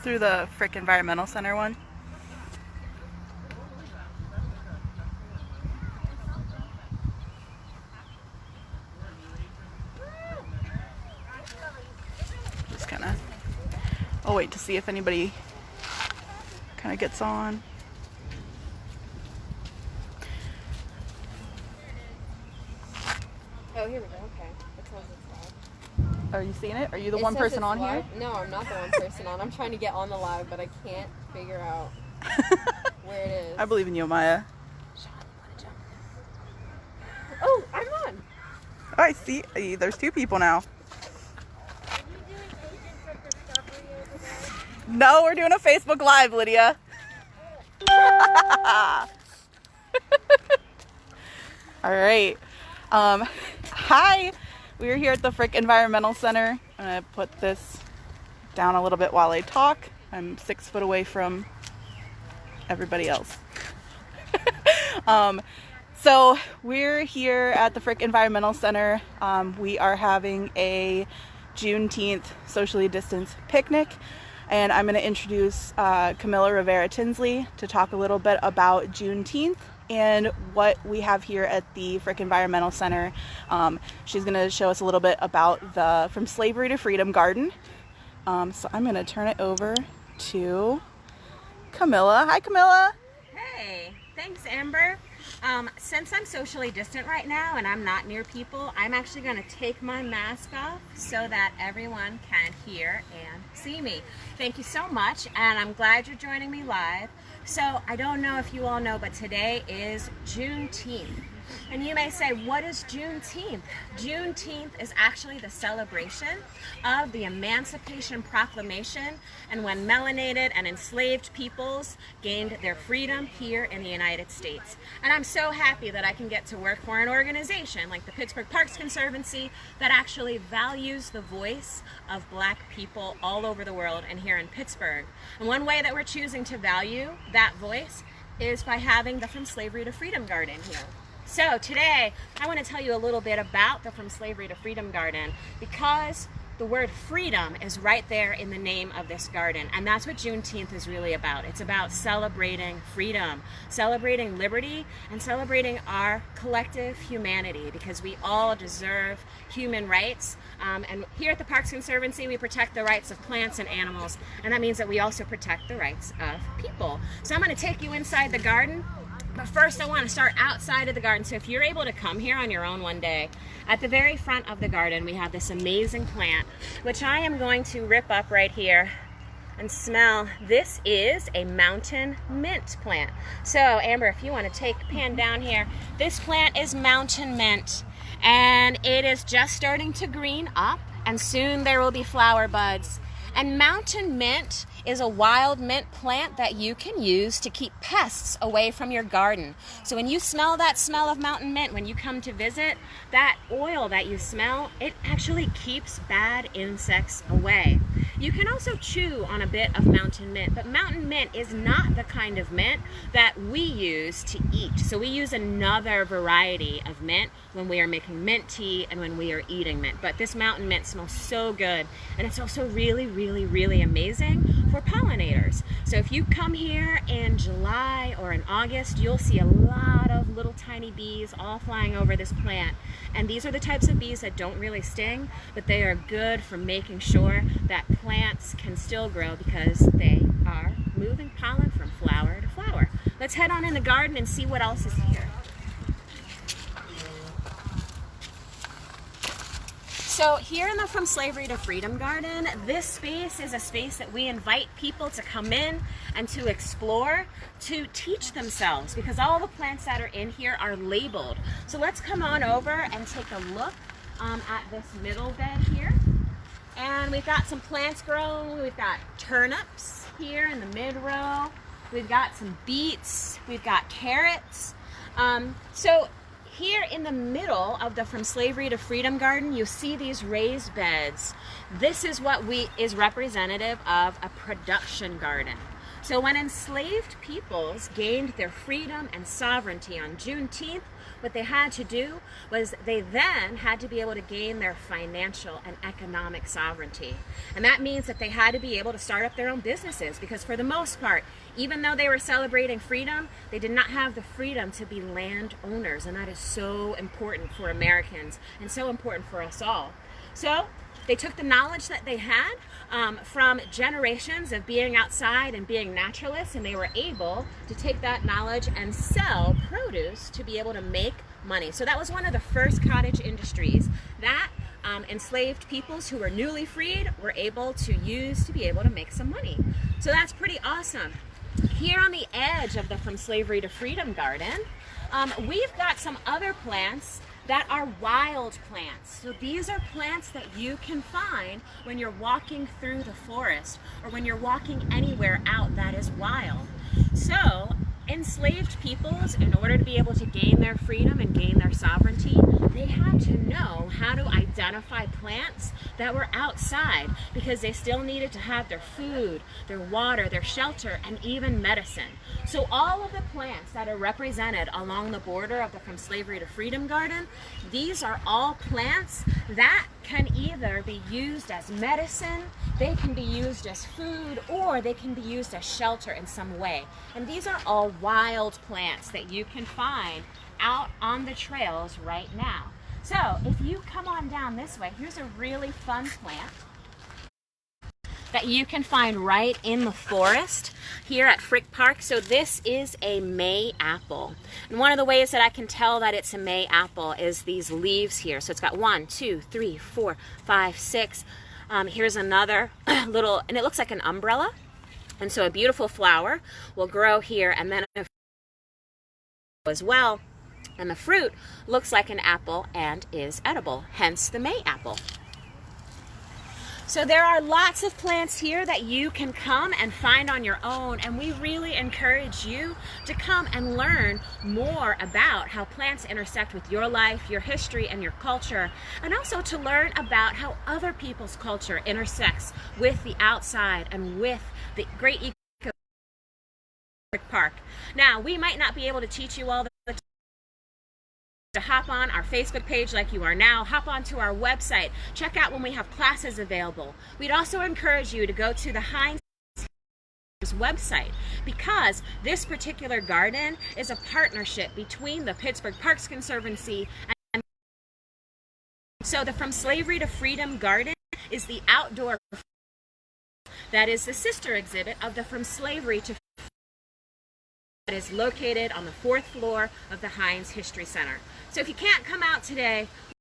Through the Frick Environmental Center one. Just kind of, I'll wait to see if anybody kind of gets on. Oh, here we go. Okay. It tells it's live. Are you seeing it? Are you the one person on live? here? No, I'm not the one person on. I'm trying to get on the live, but I can't figure out where it is. I believe in you, Maya. Oh, I'm on. Oh, I see. There's two people now. No, we're doing a Facebook Live, Lydia. All right. Hi. We're here at the Frick Environmental Center. I'm going to put this down a little bit while I talk. I'm 6 foot away from everybody else. So we're here at the Frick Environmental Center. We are having a Juneteenth socially distanced picnic. And I'm going to introduce Camilla Rivera Tinsley to talk a little bit about Juneteenth and what we have here at the Frick Environmental Center. She's going to show us a little bit about the From Slavery to Freedom Garden. So I'm going to turn it over to Camilla. Hi, Camilla. Hey, thanks, Amber. Since I'm socially distant right now and I'm not near people, I'm actually going to take my mask off so that everyone can hear and see me. Thank you so much, and I'm glad you're joining me live. So I don't know if you all know, but today is Juneteenth. And you may say, what is Juneteenth? Juneteenth is actually the celebration of the Emancipation Proclamation and when melanated and enslaved peoples gained their freedom here in the United States. And I'm so happy that I can get to work for an organization like the Pittsburgh Parks Conservancy that actually values the voice of Black people all over the world and here in Pittsburgh. And one way that we're choosing to value that voice is by having the From Slavery to Freedom Garden here. So today, I want to tell you a little bit about the From Slavery to Freedom Garden because the word freedom is right there in the name of this garden. And that's what Juneteenth is really about. It's about celebrating freedom, celebrating liberty, and celebrating our collective humanity because we all deserve human rights. And here at the Parks Conservancy, we protect the rights of plants and animals. And that means that we also protect the rights of people. So I'm going to take you inside the garden. But first I want to start outside of the garden. So if you're able to come here on your own one day, at the very front of the garden we have this amazing plant, which I am going to rip up right here and smell. This is a mountain mint plant. So Amber, if you want to take pan down here, this plant is mountain mint and it is just starting to green up and soon there will be flower buds. And mountain mint is a wild mint plant that you can use to keep pests away from your garden. So when you smell that smell of mountain mint, when you come to visit, that oil that you smell, it actually keeps bad insects away. You can also chew on a bit of mountain mint, but mountain mint is not the kind of mint that we use to eat. So we use another variety of mint when we are making mint tea and when we are eating mint. But this mountain mint smells so good, and it's also really, really, really amazing for pollinators. So if you come here in July or in August, you'll see a lot of little tiny bees all flying over this plant. And these are the types of bees that don't really sting, but they are good for making sure that plants can still grow because they are moving pollen from flower to flower. Let's head on in the garden and see what else is here. So here in the From Slavery to Freedom Garden, this space is a space that we invite people to come in and to explore, to teach themselves, because all the plants that are in here are labeled. So let's come on over and take a look at this middle bed here. And we've got some plants growing. We've got turnips here in the mid row. We've got some beets. We've got carrots. So here in the middle of the From Slavery to Freedom Garden, you see these raised beds. This is what is representative of a production garden. So when enslaved peoples gained their freedom and sovereignty on Juneteenth, what they had to do was they then had to be able to gain their financial and economic sovereignty. And that means that they had to be able to start up their own businesses, because for the most part, even though they were celebrating freedom, they did not have the freedom to be landowners. And that is so important for Americans and so important for us all. So they took the knowledge that they had from generations of being outside and being naturalists, and they were able to take that knowledge and sell produce to be able to make money. So that was one of the first cottage industries that enslaved peoples who were newly freed were able to use to be able to make some money. So that's pretty awesome. Here on the edge of the From Slavery to Freedom garden, we've got some other plants that are wild plants. So these are plants that you can find when you're walking through the forest or when you're walking anywhere out that is wild. So enslaved peoples, in order to be able to gain their freedom and gain their sovereignty, they had to know how to identify plants that were outside, because they still needed to have their food, their water, their shelter, and even medicine. So all of the plants that are represented along the border of the From Slavery to Freedom garden, these are all plants that can either be used as medicine, they can be used as food, or they can be used as shelter in some way. And these are all wild plants that you can find out on the trails right now. So if you come on down this way, here's a really fun plant that you can find right in the forest here at Frick Park. So this is a May apple. And one of the ways that I can tell that it's a May apple is these leaves here. So it's got 1, 2, 3, 4, 5, 6. Here's another little, and it looks like an umbrella. And so a beautiful flower will grow here, and then as well. And the fruit looks like an apple and is edible, hence the May apple. So there are lots of plants here that you can come and find on your own, and we really encourage you to come and learn more about how plants intersect with your life, your history, and your culture, and also to learn about how other people's culture intersects with the outside and with the great ecosystem of Park. Now, we might not be able to teach you all the to hop on our Facebook page like you are now, hop onto our website, check out when we have classes available. We'd also encourage you to go to the Heinz website, because this particular garden is a partnership between the Pittsburgh Parks Conservancy and so the From Slavery to Freedom garden is the outdoor that is the sister exhibit of the From Slavery to that is located on the 4th floor of the Heinz History Center. So if you can't come out today,